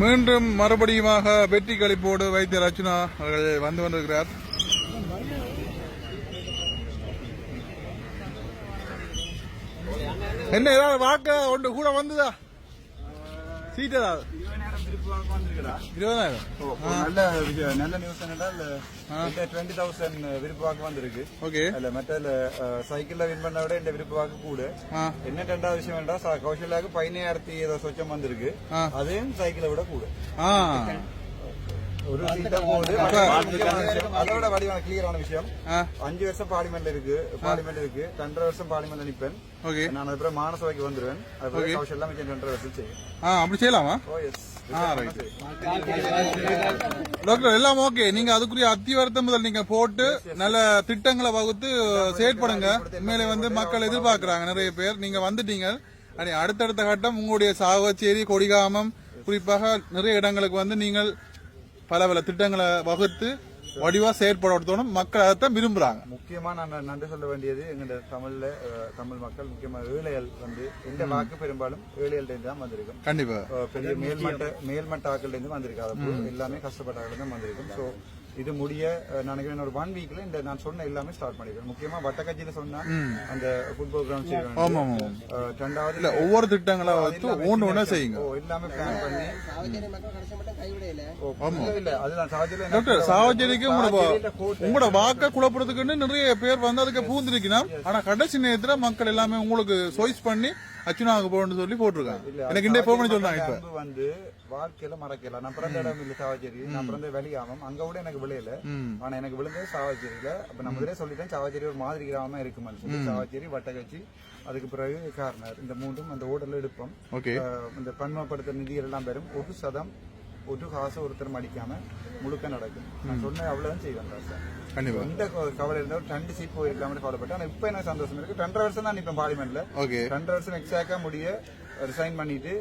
மீண்டும் மறுபடியுமாக வெற்றி களிப்போடு வைத்தியர் அர்ச்சுனா அவர்கள் வந்து கொண்டிருக்கிறார். என்ன ஏதாவது வாக்கு ஒன்று கூட வந்ததா? சீட் ஏதாவது 20,000 நல்ல நியூஸ் என்றால் 20,000 விருப்பு வாக்கு வந்திருக்கு. ஓகே. மற்ற சைக்கிள்ல வின் பண்ண விட இந்த விருப்பு வாக்கு கூட. என்ன ரெண்டாவது விஷயம் என்றால் கௌசல்யாவுக்கு 15,000 ஏதோ சொச்சம் வந்திருக்கு. அதையும் சைக்கிளை விட கூட. ஒரு சீட்டா போகுது. அதோட வடிவான கிளியரான விஷயம் 5 வருஷம் பார்லிமெண்ட் இருக்கு. 2.5 வருஷம் பார்லிமெண்ட் நிற்பேன். நான் அதுக்கப்புறம் மானசபைக்கு வந்துருவேன். அதுக்கப்புறம் கௌசல்யா மிச்சம் 2.5 வருஷம் செய்யும். அப்படி செய்யலாமா? டாக்டர் எல்லாம் ஓகே. நீங்க அதுக்குரிய அத்திவரத்தை முதல் நீங்க போட்டு நல்ல திட்டங்களை வகுத்து செயற்படுங்க. உண்மையிலே வந்து மக்கள் எதிர்பார்க்கிறாங்க நிறைய பேர். நீங்க வந்துட்டீங்க. அடுத்தடுத்த கட்டம் உங்களுடைய சாவச்சேரி, கொடிகாமம், குறிப்பாக நிறைய இடங்களுக்கு வந்து நீங்கள் பல திட்டங்களை வகுத்து வடிவா செயற்படுத்தணும். மக்கள் அதைத்தான் விரும்புறாங்க. முக்கியமா நான் நன்றி சொல்ல வேண்டியது எங்க தமிழ் மக்கள், முக்கியமா ஏழைகள் வந்து இந்த வாக்கு பெரும்பாலும் ஏழைகள்ட்ட தான் வந்திருக்கும். கண்டிப்பா பெரிய மேல்மட்ட ஆக்கள்ல இருந்து வந்திருக்காது. எல்லாமே கஷ்டப்பட்ட ஆக்கள் தான் வந்திருக்கும். சோ இது முடிய நினைக்கிறேன் ஒரு 1 வீக்ல இந்த நான் சொன்ன எல்லாமே ஸ்டார்ட் பண்ணிடுவேன். முக்கியமா வட்டக்கட்சியில சொன்னா அந்த ஃபுட்பால் கிரவுண்ட் செய்வேன். ரெண்டாவது ஒவ்வொரு திட்டங்களா ஒண்ணு செய்யுங்க. எல்லாமே பிளான் பண்ணி டாக்டர் சாவச்சேரிக்கு உங்களோட வாக்க குழப்பறதுக்குன்னு நிறைய பேர் வந்து அதுக்கு பூந்திருக்கணும். ஆனா கடைசி நேரத்துல மக்கள் எல்லாமே உங்களுக்கு சாய்ஸ் பண்ணி அச்சுனாவுக்கு போகணும்னு சொல்லி போட்டிருக்காங்க. எனக்கு இந்த போன் பண்ணி சொல்றாங்க. இப்ப வந்து வாழ்க்கையில மறக்கல. நான் பிறந்த இடம் இல்ல சாவச்சேரி. நான் பிறந்த வெளியாமம். அங்க கூட எனக்கு விளையல. ஆனா எனக்கு விழுந்தது சாவச்சேரியில. அப்ப நம்ம முதலே சொல்லிட்டேன் சாவச்சேரி ஒரு மாதிரி கிராமமா இருக்குமான்னு சொல்லி. சாவச்சேரி, வட்டக்கட்சி, அதுக்கு பிறகு கார்னர், இந்த மூன்றும் அந்த ஓடர்ல எடுப்போம். இந்த பன்மப்படுத்த நிதிகள் எல்லாம் பெறும். 1% ஒரு காசு ஒருத்தர் அடிக்காம முழுக்க நடக்கும். நான் சொன்ன அவ்வளவுதான் செய்வேன். எந்த கவலை இருந்தாலும் 2 சீட் போயிருக்காம கவலைப்பட்டேன். ஆனா இப்ப எனக்கு சந்தோஷம் இருக்கு. 2.5 வருஷம் தான் நிப்பேன் பார்லிமெண்ட்ல. 2.5 வருஷம் எக்ஸாக்டா முடிய ரிசைன் பண்ணிட்டு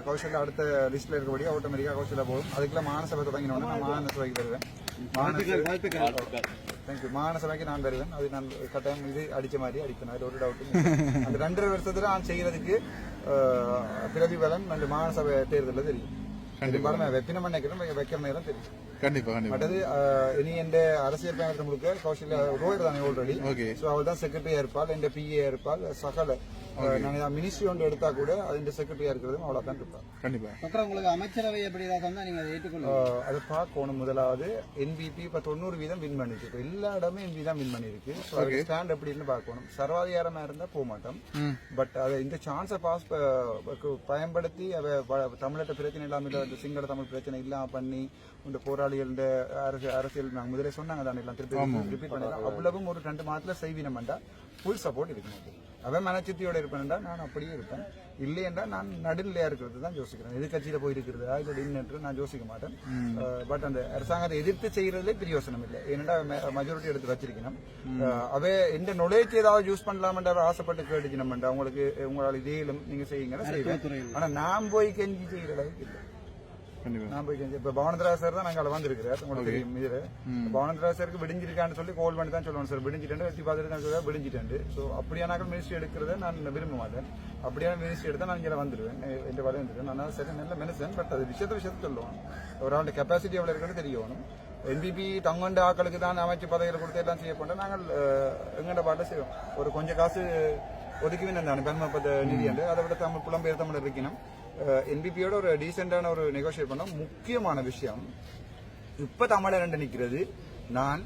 கௌசல்யா அடுத்த லிஸ்ட்ல இருக்கக்கூடிய ஆட்டோமேட்டிக்கா கௌசல்யா போகும். அதுக்குள்ள மானசபை தொடங்கினோட நான் மானசபைக்கு வருவேன். தேங்க்யூ. மானசபைக்கு நான் வருவேன். அது நான் கட்டாயம் இது அடிச்ச மாதிரி அடிப்பேன். அது ஒரு டவுட். அந்த 2.5 வருஷத்துல நான் செய்யறதுக்கு பிரதிபலன் அந்த மானசபை தேர்தலில் தெரியும். வெப்பினம் வைக்கிற நேரம் தெரியும். மற்றது இனி எந்த அரசியல் பயணத்தை முழுக்க கௌசல்யா ரோயர் தானே ஆல்ரெடி. அவள் தான் செக்ரட்டரியா இருப்பாள். எந்த பிஏ இருப்பாள். சகல மினிஸ்ட்ரி ஒன்று எடுத்தா கூட அது செக்ரட்டரியா இருக்கிறதும் அவ்வளவு தான் இருப்பாள். கண்டிப்பா உங்களுக்கு அமைச்சரவை எப்படி அதை பார்க்கணும். முதலாவது என்பிபி இப்ப 90% வின் பண்ணிருக்கு. இப்ப எல்லா இடமே என்பி தான் வின் பண்ணிருக்கு. ஸ்டாண்ட் எப்படின்னு பார்க்கணும். சர்வாதிகாரமா இருந்தா போக மாட்டோம். பட் அதை இந்த சான்ஸை பாஸ் பயன்படுத்தி தமிழக பிரச்சனை இல்லாம சிங்கள தமிழ் பிரச்சனை இல்லாம பண்ணி இந்த போராளிகள் அரசியல் நாங்க முதலே சொன்னாங்க தானே எல்லாம் ரிப்பீட் பண்ணிடலாம். அவ்வளவும் ஒரு 2 மாதத்துல செய்வீனம்டா ஃபுல் சப்போர்ட் இருக்கு. அவன் மனச்சித்தியோட இருப்பேன்டா நான் அப்படியே இருப்பேன். இல்லையென்றா நான் நடுநிலையா இருக்கிறது தான் யோசிக்கிறேன். எதிர்கட்சியில போயிருக்கிறதா இல்ல இன்னென்று நான் யோசிக்க மாட்டேன். பட் அந்த அரசாங்கத்தை எதிர்த்து செய்யறதுல பிரயோசனம் இல்லை. ஏன்னா மெஜாரிட்டி எடுத்து வச்சிருக்கணும். அவை எந்த நுழைச்சி ஏதாவது யூஸ் பண்ணலாம்ன்ற ஆசைப்பட்டு கேட்டுக்கணும்டா உங்களுக்கு உங்களால் இதேலும் நீங்க செய்யுங்க செய்வேன். ஆனா நான் போய் கெஞ்சி செய்யற அளவுக்கு இல்லை. நான் போய் இப்ப பவனந்திரா சார் தான் நாங்க வந்திருக்கிறார். உங்களுக்கு தெரியும். இதுல பவனந்திரா சாருக்கு விடிஞ்சிருக்கான்னு சொல்லி கோல் பண்ணி தான் சொல்லுவாங்க. சார் விடிஞ்சிட்டேன் எட்டி பார்த்துட்டு தான் சொல்லுவா விடிஞ்சிட்டேன். சோ அப்படியானாக்கள் மினிஸ்ட்ரி எடுக்கிறத நான் விரும்ப மாட்டேன். அப்படியான மினிஸ்ட்ரி எடுத்தா நான் இங்கே வந்துருவேன். எந்த வேலை வந்துருவேன். நான் சரி நல்ல மனுஷன். பட் அது விஷயத்த சொல்லுவாங்க. ஒரு ஆளுடைய கெப்பாசிட்டி எவ்வளவு இருக்குன்னு தெரியணும். என்பிபி தங்கொண்ட ஆக்களுக்கு தான் அமைச்சு பதவிகளை கொடுத்து எல்லாம் செய்யப்பட்ட நாங்கள் எங்கண்ட பாட்டை செய்வோம். ஒரு கொஞ்சம் காசு ஒதுக்கி தானே பெருமைப்பட்ட நிதி என்று அதை விட தமிழ் புலம்பெயர் தமிழர் இருக்கணும். என்பிபியோட ஒரு டீசென்டான ஒரு நெகோசியேட் பண்ண முக்கியமான விஷயம் இப்ப தமிழர் நிக்கிறது. நான்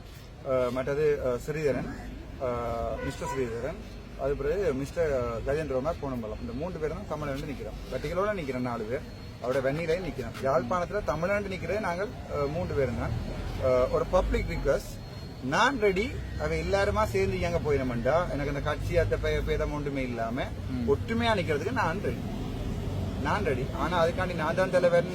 மற்றது ஸ்ரீதரன், மிஸ்டர் ஸ்ரீதரன், அது பிறகு மிஸ்டர் கஜேந்திரகுமார் கோணம்பலம். இந்த 3 பேரும் தான் தமிழர் நிக்கிறோம். வெட்டிகளோட நிக்கிறேன் 4 பேர். அவரோட வெண்ணிலையும் நிக்கிறோம். யாழ்ப்பாணத்துல தமிழர் நிக்கிறது நாங்கள் 3 பேரும் தான். ஒரு பப்ளிக் ரிக்வெஸ்ட், நான் ரெடி. அவ எல்லாருமா சேர்ந்து எங்க போயிடமாண்டா எனக்கு அந்த கட்சி அந்த பேதம் ஒன்றுமே இல்லாம ஒற்றுமையா நிக்கிறதுக்கு நான் ரெடி. ஆனா அதுக்காண்டி நான் தான் தலைவர்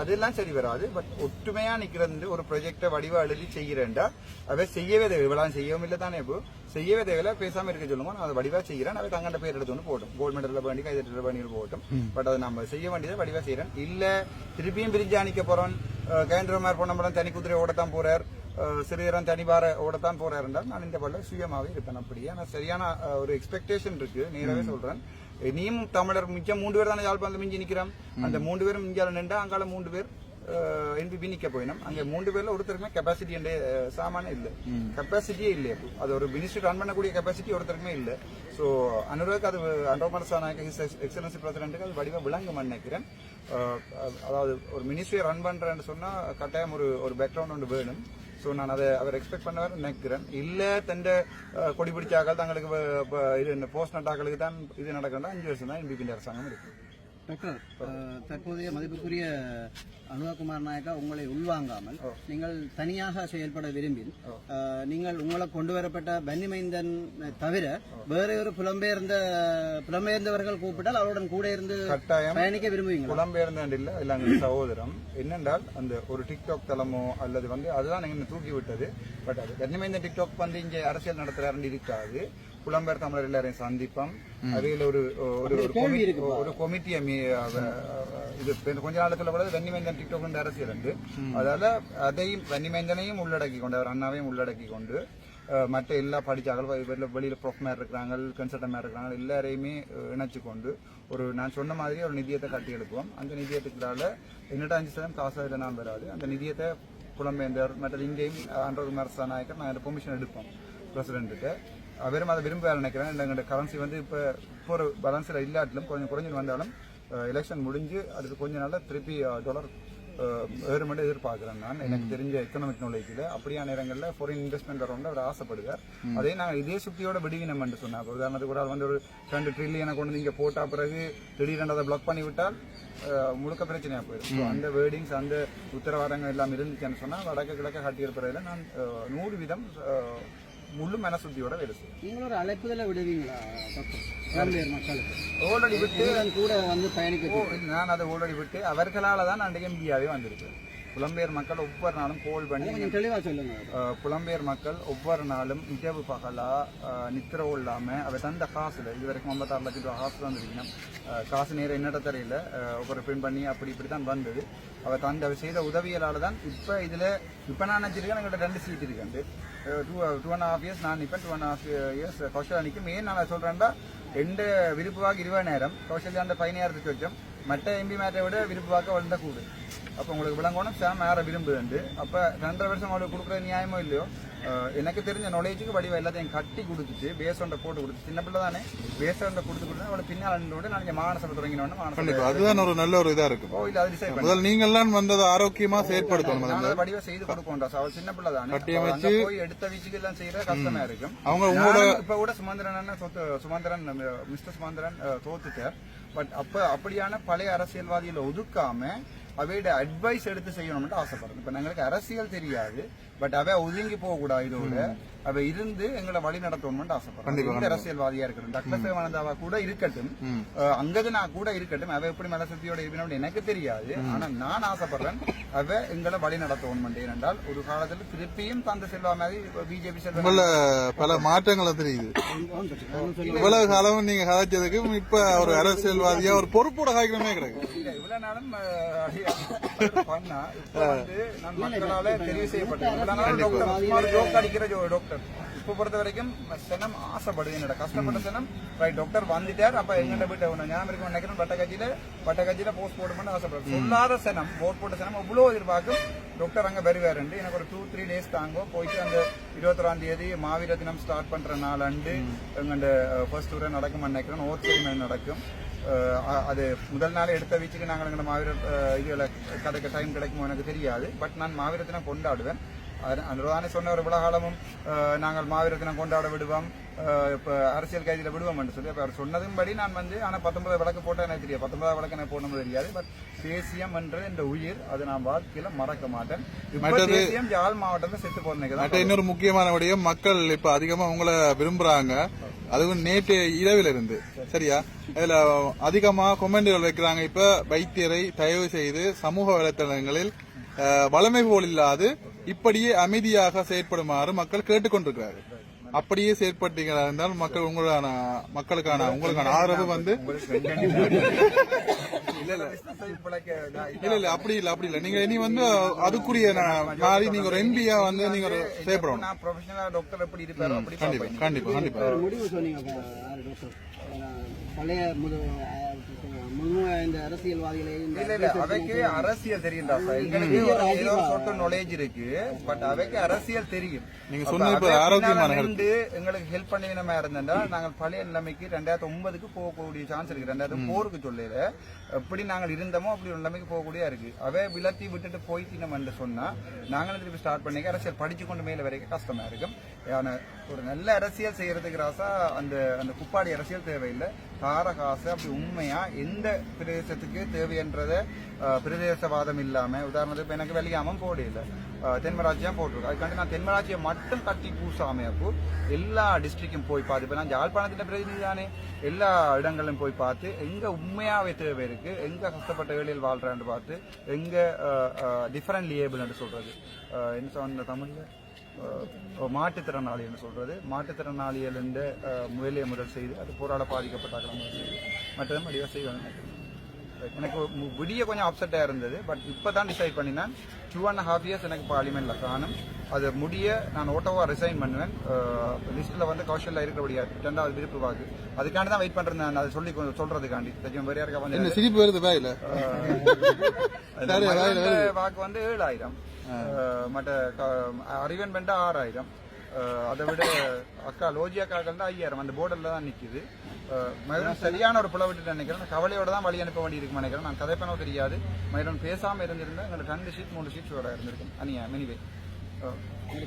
அதெல்லாம் சரி வராது. பட் ஒற்றுமையா நிக்கிறது ஒரு ப்ராஜெக்ட வடிவா எழுதி செய்யறேன்டா அவை செய்யவே தேவை. இவ்வளவு செய்யவும் இல்லை தானே. இப்போ செய்யவே தேவையில்ல. பேசாம இருக்க சொல்லுங்க. நான் அதை வடிவா செய்யறேன். அவை தங்கண்ட பேர் எடுத்து வந்து போட்டும். கோல்டு மெடல்ல பண்ணி கைதட்டல பண்ணி போட்டும். பட் அதை நம்ம செய்ய வேண்டியதை வடிவா செய்யறேன். இல்ல திருப்பியும் பிரிஞ்சு அணிக்க போறோம். கயந்திரமார் பொன்னம்பலம் தனி குதிரை ஓடத்தான் போறார். சிறியரன் தனிபார ஓடத்தான் போறாரு என்றால் நான் இந்த பல்ல சுயமாவே இருப்பேன். அப்படியே ஆனா சரியான ஒரு எக்ஸ்பெக்டேஷன் இருக்கு. நேராவே சொல்றேன். இனியும் தமிழர் மிச்சம் 3 பேர் தானே யாழ்ப்பாணத்துல மிஞ்சி நிக்கிறோம். அந்த 3 பேரும் இந்தியாவில் நின்றா அங்கால 3 பேர் என்பிபி நிக்க போயிடும். அங்க 3 பேர்ல ஒருத்தருக்குமே கெப்பாசிட்டி சாமான இல்ல, கெப்பாசிட்டியே இல்ல. அது ஒரு மினிஸ்ட்ரி ரன் பண்ணக்கூடிய கெப்பாசிட்டி ஒருத்தருக்குமே இல்ல. சோ அனுராக் அது அண்டோமர் சாநாயக்க எக்ஸலன்சி பிரசிடென்ட்டுக்கு அது வடிவ விளங்கும் நினைக்கிறேன். அதாவது ஒரு மினிஸ்ட்ரியை ரன் பண்றேன்னு சொன்னா கட்டாயம் ஒரு பேக்ரவுண்ட் ஒன்று வேணும். ஸோ நான் அதை அவர் எக்ஸ்பெக்ட் பண்ணவர் நினைக்கிறேன். இல்ல தண்ட கொடி பிடிச்சாக்கள் தங்களுக்கு இது இந்த போஸ்ட் நட்டாக்களுக்கு தான் இது நடக்கணும். 5 வருஷம் தான் என்பிபி அரசாங்கம் இருக்கு. டாக்டர், தற்போதைய மதிப்புக்குரிய அனுராகுமார் நாயக்கா உங்களை உள்வாங்காமல் நீங்கள் தனியாக செயல்பட விரும்பில் நீங்கள் உங்களை கொண்டு வரப்பட்ட பன்னிமைந்தன் தவிர வேற ஒரு புலம்பெயர்ந்தவர்கள் கூப்பிட்டால் அவருடன் கூட இருந்து கட்டாயம் பயணிக்க விரும்புவீங்க? புலம்பெயர்ந்தேன் இல்ல இல்ல சகோதரம் என்னென்றால் அந்த ஒரு டிக்டாக் தளமோ அல்லது வந்து அதுதான் எங்க தூக்கி விட்டது. பட் அது பன்னிமைந்தன் டிக்டாக் வந்து இங்க அரசியல் நடத்துறாருன்னு இருக்காது. புலம்பெயர் தமிழர் எல்லாரையும் சந்திப்போம். அவையில் ஒரு கொமிட்டியை இது கொஞ்ச நாளுக்குள்ள கூட வன்னிமைந்தன் டிக்டாக் அரசியல் உண்டு. அதால அதையும் வன்னிமைந்தனையும் உள்ளடக்கி கொண்டு அவர் அண்ணாவையும் உள்ளடக்கி கொண்டு மற்ற எல்லா படிச்சாக்கள் வெளியில ப்ரொஃபமர் இருக்கிறாங்க, கன்சல்டன்ட் இருக்கிறாங்க, எல்லாரையுமே இணைச்சு கொண்டு நான் சொன்ன மாதிரி ஒரு நிதியத்தை கட்டி எழுப்புவோம். அந்த நிதியத்துக்குள்ளால 5% காசு அதில் நான் வராது. அந்த நிதியத்தை புலம்பெயர்ந்தவர் மற்ற இங்கேயும் அன்றகுமார் சாநாயக்கர் நான் பெர்மிஷன் எடுப்போம் பிரசிடென்ட்டுக்கு. அவரும் அதை விரும்ப நினைக்கிறேன். எங்களோட கரன்சி வந்து இப்போ ஒரு பேலன்ஸில் இல்லாட்டிலும் கொஞ்சம் குறைஞ்சு வந்தாலும் எலெக்ஷன் முடிஞ்சு அதுக்கு கொஞ்ச நாளில் திருப்பி டாலர் ஏறுமெண்ட் எதிர்பார்க்கிறேன். நான் எனக்கு தெரிஞ்ச எக்கனாமிக் நாலேஜில் அப்படியான நேரங்களில் ஃபாரின் இன்வெஸ்ட்மெண்ட் வரவங்க அவர் ஆசைப்படுகிறார். அதே நாங்கள் இதே சுத்தியோட விடுவினம் என்று சொன்னாங்க. உதாரணத்துக்கு ஒரு ஆள் வந்து ஒரு 2 ட்ரில்லியனை கொண்டு நீங்க போட்டா பிறகு திடீரென்று அதை பிளாக் பண்ணி விட்டால் முழுக்க பிரச்சனையா போயிடும். அந்த வேர்டிங்ஸ் அந்த உத்தரவாதங்கள் எல்லாம் இருந்துச்சுன்னு சொன்னா வடக்கு கிழக்க கட்டியிருப்பதில் நான் 100% முழு மனசுத்தியோட வேலை செய்யும். நீங்களோட அழைப்புதல விடுவீங்களா மக்களுக்கு? ஆல்ரெடி விட்டு கூட வந்து பயணிக்க நான் அதை ஆல்ரெடி விட்டு அவர்களால தான் நான் எம்பியாவே வந்திருக்கேன். புலம்பெயர் மக்கள் ஒவ்வொரு நாளும் கோல் பண்ணி தெளிவா சொல்லுங்க. புலம்பெயர் மக்கள் ஒவ்வொரு நாளும் நிஜவு பகலா நித்திரவு இல்லாம அவ தந்த காசுல இதுவரைக்கும் 56 லட்சம் ரூபாய் காசு வந்துருக்கணும். காசு நேரம் என்னட்ட தெரியல, ஒவ்வொரு பிரிண்ட் பண்ணி இப்படித்தான் வந்தது. அவ தந்த செய்த உதவியலால தான் இப்ப நான் நினைச்சிருக்கேன். எங்கள்கிட்ட 2 சீட் இருக்கு. 2.5 years நான் இப்ப 2.5 years கௌசல்யா நிற்கும். ஏன் நான் சொல்றேன்டா, எந்த விருப்புவாக்கு 20 நேரம் கௌசல்யா அந்த 16 வச்சோம். மற்ற எம்பி மேட்டை விட விருப்புவாக்க வளர்ந்த கூடு. அப்ப உங்களுக்கு விளங்கணும் சாம் யாரை விரும்புது. அப்ப 2.5 வருஷம் அவளுக்கு கொடுக்குற நியாயமோ இல்லையோ, எனக்கு தெரிஞ்ச நாலேஜுக்கு வடிவ எல்லாத்தையும் கட்டி கொடுத்துட்டு பேசோண்ட போட்டு கொடுத்து சின்ன பிள்ளை தானே பேசோண்ட கொடுத்து அவளை பின்னால் நின்று நான் மாநசபை தொடங்கினோன்னு அதுதான் ஒரு நல்ல ஒரு இதா இருக்கு. முதல் நீங்கள் எல்லாம் வந்தது ஆரோக்கியமா செயற்படுத்தணும். வடிவ செய்து கொடுக்கோண்டா. அவள் சின்ன பிள்ளை தானே போய் எடுத்த வீச்சுக்கு எல்லாம் செய்யற கஷ்டமா இருக்கும். அவங்க இப்ப கூட சுமந்திரன் மிஸ்டர் சுமந்திரன் தோத்துட்டார். பட் அப்படியான பழைய அரசியல்வாதிகளை ஒதுக்காம அவையோட அட்வைஸ் எடுத்து செய்யணும்னு ஆசைப்படுறேன். இப்ப எங்களுக்கு அரசியல் தெரியாது, பட் அவ ஒதுங்கி போக கூடாது. இதோட அவ இருந்து எங்களை வழி நடத்தணும்னு ஆசைப்படுறேன். அரசியல்வாதியா இருக்கட்டும், டாக்டர் சிவானந்தாவா கூட இருக்கட்டும், அங்கதுனா கூட இருக்கட்டும், அவ எப்படி மனசக்தியோட இருக்கணும்னு எனக்கு தெரியாது. ஆனா நான் ஆசைப்படுறேன் அவ எங்களை வழி நடத்தணும். ஏனென்றால் ஒரு காலத்துல திருப்பியும் தந்த செல்வா மாதிரி பிஜேபி செல்வா பல மாற்றங்களை தெரியுது. இவ்வளவு காலம் நீங்க கதைச்சதுக்கு இப்ப ஒரு அரசியல்வாதியா ஒரு பொறுப்போட காய்க்கணுமே கிடைக்கும். இவ்வளவு நாளும் பண்ணா இப்ப வந்து நான் மக்களால தெரிவு செய்யப்பட்டேன். டாக்டர் இப்ப பொறுத்த வரைக்கும் சனம் ஆசைப்படுது. என்னோட கஷ்டப்பட்ட சனம் ரைட் டாக்டர் வந்துட்டார். அப்ப எங்கிட்ட போயிட்டு ஞாபகம் இருக்கும் நினைக்கிறேன். பட்டக்கட்சியில போஸ்ட் போடணும்னு ஆசைப்படுறேன். சொல்லாத சனம் போட் போட்ட சனம் அவ்வளவு எதிர்பார்க்கும் டாக்டர் அங்க வருவாரு. எனக்கு ஒரு 2-3 days தாங்கோ போயிட்டு அந்த 21ஆம் தேதி மாவீர தினம் ஸ்டார்ட் பண்ற நாள் அண்டு எங்க ஃபர்ஸ்ட் டூரே நடக்கும் நினைக்கிறேன். ஓட் செரிமனி நடக்கும். அது முதல் நாள் எடுத்த வீச்சுக்கு நாங்கள் எங்க மாவீர இதுல கதைக்கு டைம் கிடைக்குமோ எனக்கு தெரியாது. பட் நான் மாவீரத்தினை கொண்டாடுவேன். அதுதானே சொன்ன ஒரு விழாகாலமும் நாங்கள் மாவீரத்தினை கொண்டாட விடுவோம், இப்ப அரசியல் கைதியில விடுவோம் என்று சொல்லி அவர் சொன்னதும் படி நான் வந்து. ஆனா 19 விளக்கு போட்டா எனக்கு தெரியாது, 19 விளக்கு எனக்கு போடணும் தெரியாது. பட் தேசியம் என்ற இந்த உயிர் அது நான் வாழ்க்கையில மறக்க மாட்டேன். தேசியம் யாழ் மாவட்டத்தில் செத்து போனேன். இன்னொரு முக்கியமான விடயம், மக்கள் இப்ப அதிகமா உங்களை விரும்புறாங்க. அதுவும் நேற்று இரவில் இருந்து சரியா இதுல அதிகமா கொமெண்டுகள் வைக்கிறாங்க. இப்ப வைத்தியரை தயவு செய்து சமூக வலைதளங்களில் வளமை போல் இல்லாது இப்படியே அமைதியாக செயற்படுமாறு மக்கள் கேட்டுக்கொண்டிருக்கிறார்கள். அப்படியே செயற்பட்டீங்களா இருந்தால் மக்களுக்கான உங்களுக்கான ஆதரவு வந்து இல்ல அப்படி இல்ல நீங்க இனி வந்து அதுக்குரிய மாதிரி நீங்க ஒரு எம்பியா வந்து நீங்க ஒரு செயல்படணும். நான் ப்ரொஃபஷனலா டாக்டர் எப்படி இருப்பாரோ அப்படி கண்டிப்பா முடிவு சொன்னீங்க டாக்டர். பழைய இந்த அரசியல்வாதிகளை இல்ல அவைக்கு அரசியல் தெரியும் சார். எங்களுக்கு ஏதோ சொட்டு நாலேஜ் இருக்கு, பட் அவைக்கு அரசியல் தெரியும். நீங்க சொன்ன ஆரோக்கியமான எங்களுக்கு ஹெல்ப் பண்ணினமா இருந்தா நாங்கள் பழைய நிலைமைக்கு 2009க்கு போகக்கூடிய சான்ஸ் இருக்கு. 2004க்கு சொல்லல எப்படி நாங்கள் இருந்தோமோ அப்படி ஒரு நிலைமைக்கு போகக்கூடிய இருக்கு. அவை விலத்தி விட்டுட்டு போயிட்டோம்னு சொன்னா நாங்களும் திருப்பி ஸ்டார்ட் பண்ணிக்க அரசியல் படிச்சு கொண்டு மேல வரைக்கும் கஷ்டமா இருக்கும். ஒரு நல்ல அரசியல் செய்யறதுக்கு ராசா அந்த அந்த குப்பாடி அரசியல் தேவையில்லை. கார காசு அப்படி உண்மையா எந்த பிரதேசத்துக்கு தேவைன்றத பிரதேசவாதம் இல்லாம, உதாரணத்துக்கு எனக்கு வெளியாம போடையில தென்மராட்சியம் போட்டிருக்கு. அதுக்காண்டி நான் தென்மராட்சியை மட்டும் கட்டி பூசாம அப்போ எல்லா டிஸ்ட்ரிக்டும் போய் பார்த்து, இப்ப நான் யாழ்ப்பாணத்தின் பிரதிநிதி தானே, எல்லா இடங்களும் போய் பார்த்து எங்க உண்மையாவே தேவை இருக்கு, எங்க கஷ்டப்பட்ட வேலையில் வாழ்றான்னு பார்த்து, எங்க டிஃபரெண்ட் லியேபிள் சொல்றது என்ன சொன்ன தமிழ்ல மாற்றுத்திறனாளி என்று சொல்றது, மாற்றுத்திறனாளிகள் என்ற வேலையை முதல் செய்து அது போராட பாதிக்கப்பட்டார்கள் மற்றது வடிவ செய்வாங்க. எனக்கு விடிய கொஞ்சம் அப்செட்டா இருந்தது. பட் இப்பதான் டிசைட் பண்ணினேன் 2.5 years எனக்கு பார்லிமெண்ட்ல காணும். அது முடிய நான் ஓட்டோவா ரிசைன் பண்ணுவேன். லிஸ்ட்ல வந்து கௌஷல்ல இருக்கிறபடியா 2வது விருப்பு வாக்கு அதுக்காண்டி தான் வெயிட் பண்றேன். நான் அதை சொல்லி சொல்றதுக்காண்டி வேற யாருக்கா வந்து சிரிப்பு வருது வாயில. வாக்கு வந்து 7000, மற்ற அறிவன் பெண்டா 6000, அதை விட அக்கா லோஜி அக்காக்கள் தான் 5000. அந்த போர்டர்ல தான் நிக்குது. மயிலன் சரியான ஒரு புலவிட்டு நினைக்கிறேன். கவலையோட தான் வழி அனுப்ப வேண்டி இருக்கு நினைக்கிறேன். நான் கதைப்பனோ தெரியாது. மயிலன் பேசாம இருந்திருந்தா எங்களுக்கு 2 ஷீட் 3 ஷீட் வர இருந்திருக்கும். அனியா மெனிவே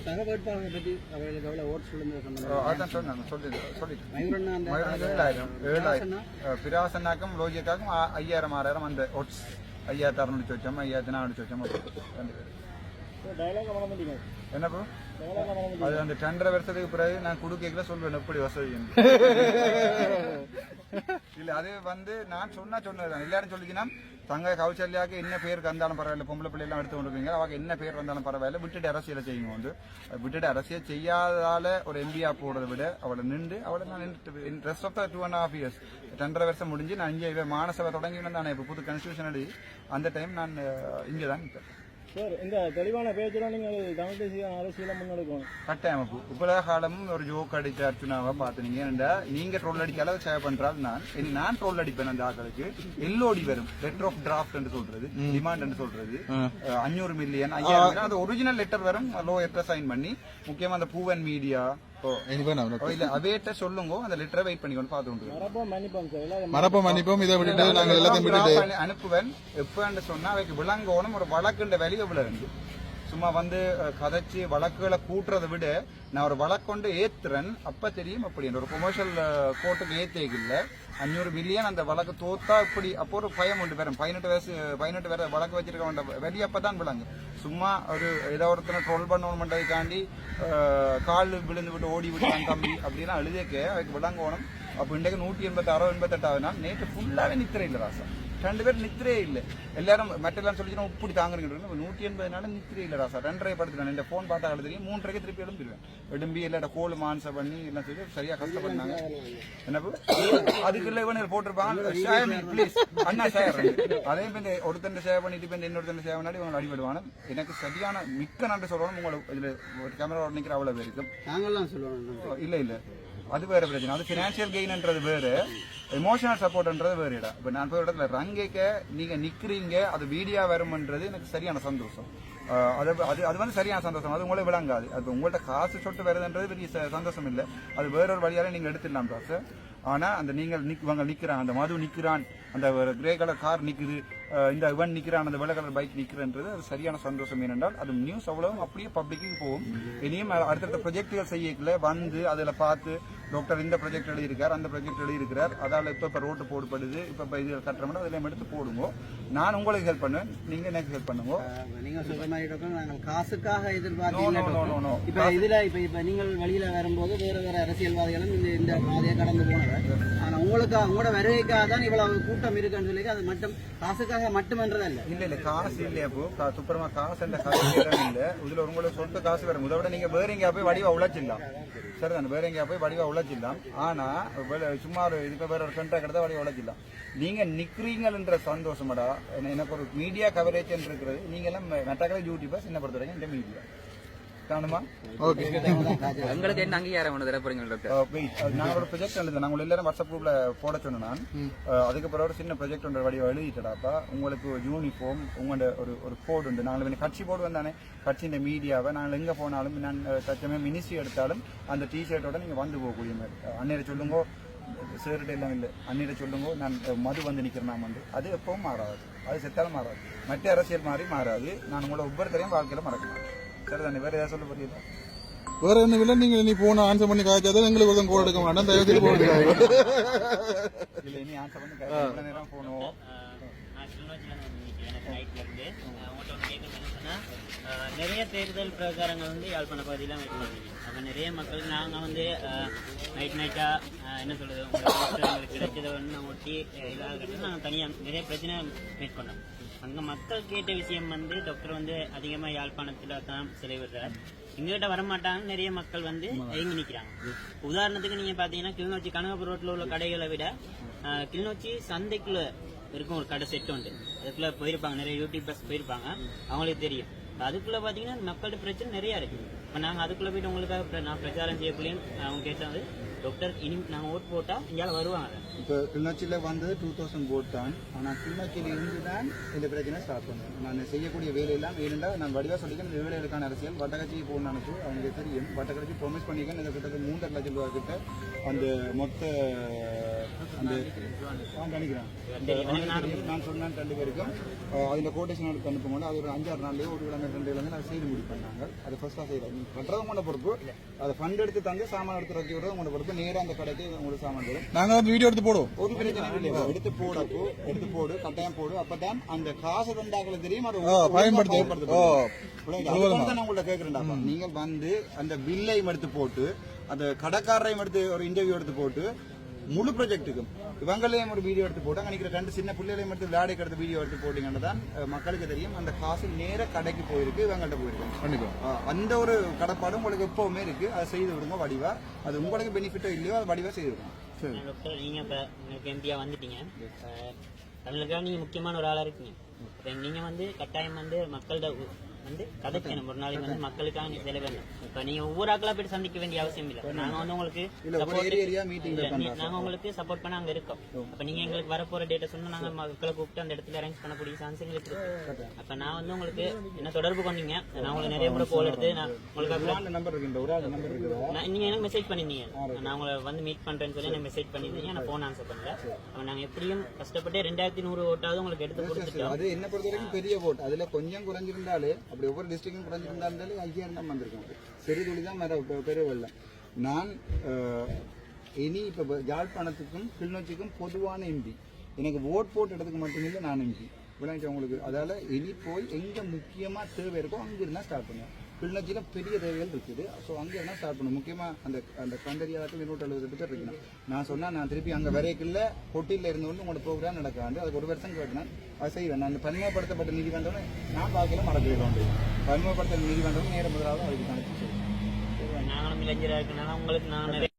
சக வேட்பாளரை பற்றி அவர்களுக்கு எவ்வளவு ஓட் சொல்லுங்க. அதான் சொன்னேன் சொல்லிட்டு 7000 பிராசன்னாக்கும் லோஜியக்காக்கும் 5000 6000 அந்த ஓட்ஸ் 5600 வச்சோம் 5400 வச்சோம் 2 பேர். என்ன ப்ரோ அது அந்த 2.5 வருஷத்துக்கு பிறகு நான் குடுக்கல சொல்வேன் எப்படி வசதி இல்ல. அது வந்து நான் சொன்னதுதான் எல்லாரும் சொல்லிக்கினா தங்க கௌசல்யாக்கு என்ன பேர் வந்தாலும் பரவாயில்ல, பொம்பளை பிள்ளை எல்லாம் எடுத்து கொண்டிருக்கீங்க, அவங்க என்ன பேர் வந்தாலும் பரவாயில்ல, விட்டுட்டு அரசியலை செய்யுங்க. வந்து விட்டுட்டு அரசியல் செய்யாதால ஒரு எம்பியா போறதை விட அவளை நின்று அவளை நான் நின்று ரெஸ்ட் ஆஃப் த 2.5 years 2.5 வருஷம் முடிஞ்சு நான் இங்கே மாநசபை தொடங்கி தானே இப்போ புது கன்ஸ்டியூஷன் அடி அந்த டைம் நான் இங்கே தான் நிற்பேன். சார் இந்த தெளிவான பேச்செல்லாம் நீங்கள் தமிழ் தேசிய அரசியலை முன்னெடுக்கணும். கட்டாயம் உலக காலமும் ஒரு ஜோக் அடிச்ச அர்ச்சுனாவை பார்த்துனீங்க. நீங்க ட்ரோல் அடிக்காத சேவ் பண்றால் நான் ட்ரோல் அடிப்பேன். அந்த ஆக்களுக்கு எல்லோடி வரும் லெட்டர் ஆஃப் டிராஃப்ட் என்று சொல்றது, டிமாண்ட் என்று சொல்றது 500 மில்லியன் 5000 அது ஒரிஜினல் லெட்டர் வரும். லோயர்ட்ட சைன் பண்ணி முக்கியமா அந்த பூவன் மீடியா இல்ல அவேட்ட சொல்லுங்க. அந்த லெட்டரை வெயிட் பண்ணிக்கொண்டு பார்த்து மரப்பம் மன்னிப்போம் இதை விட்டுட்டு நாங்கள் எல்லாத்தையும் அனுப்புவேன். எப்பன்னு சொன்னா அவைக்கு விளங்கணும் ஒரு வழக்குன்ற வேலையை விட இருக்கு. சும்மா வந்து கதைச்சு வழக்குகளை கூட்டுறதை விட நான் ஒரு வழக்கொண்டு ஏத்துறேன் அப்ப தெரியும். அப்படி ஒரு கொமர்ஷியல் கோர்ட்டுக்கு ஏத்தேக்கில்ல 500 மில்லியன் அந்த வழக்கு தோத்தா இப்படி அப்போ ஒரு பயம் உண்டு. வேற 18 வேற வழக்கு வச்சிருக்க வெளியே அப்பதான் விளங்கு. சும்மா ஒரு ஏதோ ஒருத்தனை ட்ரோல் பண்ணணும்ன்றதுக்காண்டி கால் விழுந்து விட்டு ஓடி விட்டான் தம்பி அப்படின்னா அழுதேக்க அதுக்கு விளங்கணும். அப்போ இன்றைக்கு 186 188 நாள் நேற்று ஃபுல்லாவே நித்திரை இல்லை ராசா. 2 பேர் நித்திரே இல்லை. எல்லாரும் மற்றெல்லாம் சொல்லிச்சுன்னா இப்படி தாங்குறீங்க. 180 நாள் நித்திரே இல்லை ராசா. 2.5 படுத்துட்டேன். இந்த போன் பார்த்தா தெரியும் 3:30 திருப்பி எழும்பிடுவேன். எழும்பி எல்லா கோல் மான்ச பண்ணி எல்லாம் சொல்லி சரியா கஷ்டப்பட்டாங்க. என்ன அதுக்குள்ள இவங்க போட்டிருப்பாங்க ப்ளீஸ் அண்ணா ஷேர் அதே பேருந்து ஒருத்தன் சேவ் பண்ணிட்டு பேருந்து இன்னொருத்தன் சேவ் பண்ணி இவங்க அடிபடுவாங்க. எனக்கு சரியான மிக்க நன்றி சொல்லணும். உங்களுக்கு இதுல ஒரு கேமரா நிக்கிற அவ்வளவு பேர் இருக்கும். இல்ல அது வேற பிரச்சனை. அது பினான்சியல் கெயின்ன்றது வேறு, எமோஷனல் சப்போர்ட்ன்றது வேறு இடம். இப்ப நான் போய் இடத்துல ரங்கேக்க நீங்க நிக்கிறீங்க அது வீடியோ வரும்ன்றது எனக்கு சரியான சந்தோஷம். அது வந்து சரியான சந்தோஷம். அது உங்களே விளங்காது. அது உங்கள்ட்ட காசு சொட்டு வருதுன்றது பெரிய சந்தோஷம் இல்லை. அது வேறொரு வழியால நீங்க எடுத்துடலாம் காசு. ஆனா அந்த நீங்கள் நிக்கிறான், அந்த மது நிக்கிறான், அந்த கிரே கலர் கார் நிக்குது, இந்த இவன் நிக்கிறான், அந்த வெள்ளை கலர் பைக் நிக்கிறன்றது அது சரியான சந்தோஷம். ஏனென்றால் அது நியூஸ் அவ்வளவு அப்படியே பப்ளிக்கு போகும். இனியும் அடுத்தடுத்த ப்ரொஜெக்டுகள் செய்யல வந்து அதுல பார்த்து டாக்டர் இந்த ப்ரொஜெக்ட் எழுதியிருக்கார், அந்த ப்ரொஜெக்ட் எழுதியிருக்கிறார், அதால இப்ப ரோட்டு போடுபடுது, இப்ப இது கட்டுறோம்னா அதில் எடுத்து போடுங்க. நான் உங்களுக்கு ஹெல்ப் பண்ணுவேன், நீங்க எனக்கு ஹெல்ப் பண்ணுங்க. நீங்க சொல்ற மாதிரி நாங்கள் காசுக்காக எதிர்பார்க்கிறோம். இப்ப இதுல இப்ப நீங்கள் வழியில வரும்போது வேற அரசியல்வாதிகளும் இந்த பாதையை கடந்து போனவர். ஆனா உங்களோட வருகைக்காக தான் இவ்வளவு கூட்டம் இருக்குன்னு சொல்லி அது மட்டும் காசுக்காக மட்டுமன்றதல்ல. இல்ல காசு இல்லையா இப்போ துப்புரமா காசு அந்த காசு இடம் இல்ல இதுல உங்களோட சொந்த காசு வரும் இதை விட நீங்க வேற எங்கேயா போய் வடிவா உழைச்சிடலாம் சரிதான் வேற எங்கேயா போய் வடிவா உழைச்சிடலாம் ஆனா சும்மா ஒரு இதுக்கு வேற ஒரு கண்ட்ராக்ட் எடுத்தா வடிவா உழைச்சிடலாம் நீங்க நிக்கிறீங்கன்ற சந்தோஷமாடா எனக்கு ஒரு மீடியா கவரேஜ் இருக்கிறது நீங்க எல்லாம் மெட்டாக்களை யூடியூபர்ஸ் என்ன பொறுத்த வரைக்கும் இந்த மீடியா காணுமா ஓகே உங்களுக்கு என்ன அங்கீகாரம் ஒன்று தரப்போறீங்க டாக்டர் நான் ஒரு ப்ரொஜெக்ட் எழுதுறேன் நாங்கள் எல்லாரும் வாட்ஸ்அப் குரூப்ல போட சொன்னேன் நான் அதுக்கப்புறம் ஒரு சின்ன ப்ரொஜெக்ட் ஒன்று வடிவம் எழுதிட்டடாப்பா உங்களுக்கு யூனிஃபார்ம் உங்களோட ஒரு கோடு உண்டு நாங்கள் கட்சி போடு வந்தானே கட்சி இந்த மீடியாவை நாங்கள் எங்க போனாலும் நான் தச்சமே மினிஸ்ட்ரி எடுத்தாலும் அந்த டிஷர்ட்டோட நீங்க வந்து போகக்கூடிய மாதிரி அன்னையில சொல்லுங்க சேருட்டு எல்லாம் இல்லை அன்னிட சொல்லுங்க நான் மது வந்து நிக்கிறேன் நான் வந்து அது எப்பவும் மாறாது அது செத்தாலும் மாறாது மற்ற அரசியல் மாதிரி மாறாது நான் உங்களை ஒவ்வொருத்தரையும் வாழ்க்கையில மறக்க மாட்டேன் சரிதானே வேற ஏதாவது சொல்ல புரியுதா வேற ஒன்றும் இல்லை நீங்க நீ போன ஆன்சர் பண்ணி காய்ச்சாதான் எங்களுக்கு ஒருத்தன் கோல் எடுக்க மாட்டேன் தயவு செய்து போடுங்க இல்ல இனி ஆன்சர் பண்ணி காய்ச்சா நேரம் போனோம் நிறைய தேர்தல் பிரச்சாரங்கள் வந்து யாழ்ப்பாண பகுதியெல்லாம் மேற்கொள்றீங்க அப்போ நிறைய மக்கள் நாங்கள் வந்து நைட்டா என்ன சொல்றது உங்களுக்கு கிடைச்சதை வந்து நாங்கள் ஒட்டி இதாக நாங்கள் தனியாக நிறைய பிரச்சனை மேற்கொண்டோம் அங்கே மக்கள் கேட்ட விஷயம் வந்து டாக்டர் வந்து அதிகமாக யாழ்ப்பாணத்தில் தான் செலவிடுறார் எங்ககிட்ட வரமாட்டாங்கன்னு நிறைய மக்கள் வந்து இயங்கி நிற்கிறாங்க உதாரணத்துக்கு நீங்கள் பார்த்தீங்கன்னா கிளிநொச்சி கனகபுரம் ரோட்டில் உள்ள கடைகளை விட கிளிநொச்சி சந்தைக்குள்ள இருக்கும் ஒரு கடை செட் உண்டு அதுக்குள்ள போயிருப்பாங்க நிறைய யூடியூபர்ஸ் போயிருப்பாங்க அவங்களுக்கு தெரியும் அதுக்குள்ள பாத்தீங்கன்னா மக்களோட பிரச்சனை நிறைய இருக்கு இப்ப நாங்க அதுக்குள்ள போயிட்டு உங்களுக்காக நான் பிரச்சாரம் செய்யக்குள்ளேயும் அவங்க கேட்டாங்க டாக்டர் இனி நாங்க ஓட்டு போட்டா இங்கால வருவாங்க இப்போ கிளிநொச்சியில வந்தது 2000 போட் தான் ஆனா கிளிநொச்சியில இருந்து தான் இந்த பிரச்சனை ஸ்டார்ட் பண்ணுவேன் நான் செய்யக்கூடிய வேலையெல்லாம் ஏனென்றா நான் வடிவா சொல்லிக்கிறேன் இந்த வேலைகளுக்கான அரசியல் வட்டக்கட்சி போகணும்னு அவங்களுக்கு தெரியும் வட்டக்கட்சி ப்ரொமிஸ் பண்ணிக்கேன் இந்த கிட்ட 3.5 லட்சம் ரூபாய் கிட்ட அந்த மொத்த அந்த நினைக்கிறேன் நான் சொன்னேன் 2 பேருக்கும் அதில் கோட்டேஷன் எடுத்து அனுப்பும்போது அது ஒரு 5-6 நாள்லயே ஒரு கிழமை 2 கிழமை நான் செய்து முடிப்பேன் அது ஃபர்ஸ்டா செய்யறோம் கட்டுறது உங்களோட பொறுப்பு அதை ஃபண்ட் எடுத்து தந்து சாமான் எடுத்து வச்சு விடுறது உங்களோட பொறுப்பு நேரம் அந்த கடைக்கு உங்களுக்கு சாமான் வரும் நாங்க வந்து வீடியோ எடுத்து போடுவோம் ஒரு பிரச்சனை இல்லையா எடுத்து போடு கட்டாயம் போடு அப்பதான் அந்த காசு ரெண்டாக்களை தெரியும் அது பயன்படுத்த நான் உங்கள்ட்ட கேட்கிறேன்டா நீங்க வந்து அந்த பில்லையும் எடுத்து போட்டு அந்த கடைக்காரரையும் எடுத்து ஒரு இன்டர்வியூ எடுத்து போட்டு முழு ப்ராஜெக்ட்டுக்கும் இவங்களையும் ஒரு வீடியோ எடுத்து போட்டு நினைக்கிற 2 சின்ன பிள்ளைகளையும் எடுத்து விளையாடுக்கு எடுத்து வீடியோ எடுத்து போட்டீங்கன்னா தான் மக்களுக்கு தெரியும் அந்த காசு நேர கடைக்கு போயிருக்கு இவங்கள்ட்ட போயிருக்கு அந்த ஒரு கடப்பாடு உங்களுக்கு எப்பவுமே இருக்கு அதை செய்து விடுங்க வடிவா அது உங்களுக்கு பெனிஃபிட்டோ இல்லையோ அது வடிவா செய்து விடுங்க டாக்டர் நீங்க இப்ப உங்களுக்கு எம்பியா வந்துட்டீங்க தமிழுக்காக நீங்க முக்கியமான ஒரு ஆளா இருக்கீங்க நீங்க வந்து கட்டாயம் வந்து மக்களோட வந்து கதைக்கணும் ஒரு நாளைக்கு வந்து மக்களுக்காக நீங்க செலவு வேணும் இப்ப நீங்க ஒவ்வொரு ஆக்களா போயிட்டு சந்திக்க வேண்டிய அவசியம் இல்லை நாங்க வந்து உங்களுக்கு நாங்க உங்களுக்கு சப்போர்ட் பண்ண அங்க இருக்கோம் அப்ப நீங்க எங்களுக்கு வரப்போற டேட்டை சொன்னா நாங்க மக்களை கூப்பிட்டு அந்த இடத்துல அரேஞ்ச் பண்ணக்கூடிய சான்ஸ் எங்களுக்கு இருக்கு அப்ப நான் வந்து உங்களுக்கு என்ன தொடர்பு கொண்டீங்க நான் உங்களுக்கு நிறைய முறை கோல் எடுத்து நான் உங்களுக்கு நீங்க எனக்கு மெசேஜ் பண்ணிருந்தீங்க நான் உங்களை வந்து மீட் பண்றேன்னு சொல்லி எனக்கு மெசேஜ் பண்ணிருந்தீங்க நான் போன் ஆன்சர் பண்ணல அப்ப நாங்க எப்படியும் கஷ்டப்பட்டு 2100 ஓட்டாவது உங்களுக்கு எடுத்து கொடுத்துட்டோம் அது என்ன பொறுத்த வரைக்கும் பெரிய ஓட்டு அதுல கொஞ்சம் குறைஞ்சிருந்தாலே அப்படி ஒவ்வொரு டிஸ்ட்ரிக்டும் குறைஞ்சிருந்தாலே 5000 தான் வந்திருக்கும் சரி துளி தான் பெரிய வெள்ளம் நான் இனி இப்ப யாழ்ப்பாணத்துக்கும் கிளிநொச்சிக்கும் பொதுவான எம்பி எனக்கு ஓட் போட்டு இடத்துக்கு மட்டுமில்லை நான் எம்பி விளையாட்டு உங்களுக்கு அதால இனி போய் எங்க முக்கியமா தேவை இருக்கோ அங்க இருந்தா ஸ்டார்ட் பண்ணுவேன் கிளிநொச்சியில பெரிய தேவைகள் இருக்குது ஸோ அங்கே என்ன ஸ்டார்ட் பண்ணும் முக்கியமா அந்த கண்டறியாதாக்கள் 270 பேர் இருக்கணும் நான் சொன்னா நான் திருப்பி அங்கே வரைக்குள்ள கொட்டியில் இருந்து வந்து உங்களோட ப்ரோக்ராம் நடக்காது அதுக்கு 1 வருஷம் கேட்டேன் அதை செய்வேன் நான் பன்முகப்படுத்தப்பட்ட நீதிமன்றம் நான் பார்க்கல மறக்கிறேன் பன்முகப்படுத்த நீதிமன்றம் நேரம் முதலாவது அதுக்கு கணக்கு செய்வேன் நாங்களும் இளைஞராக இருக்கனால உங்களுக்கு நான்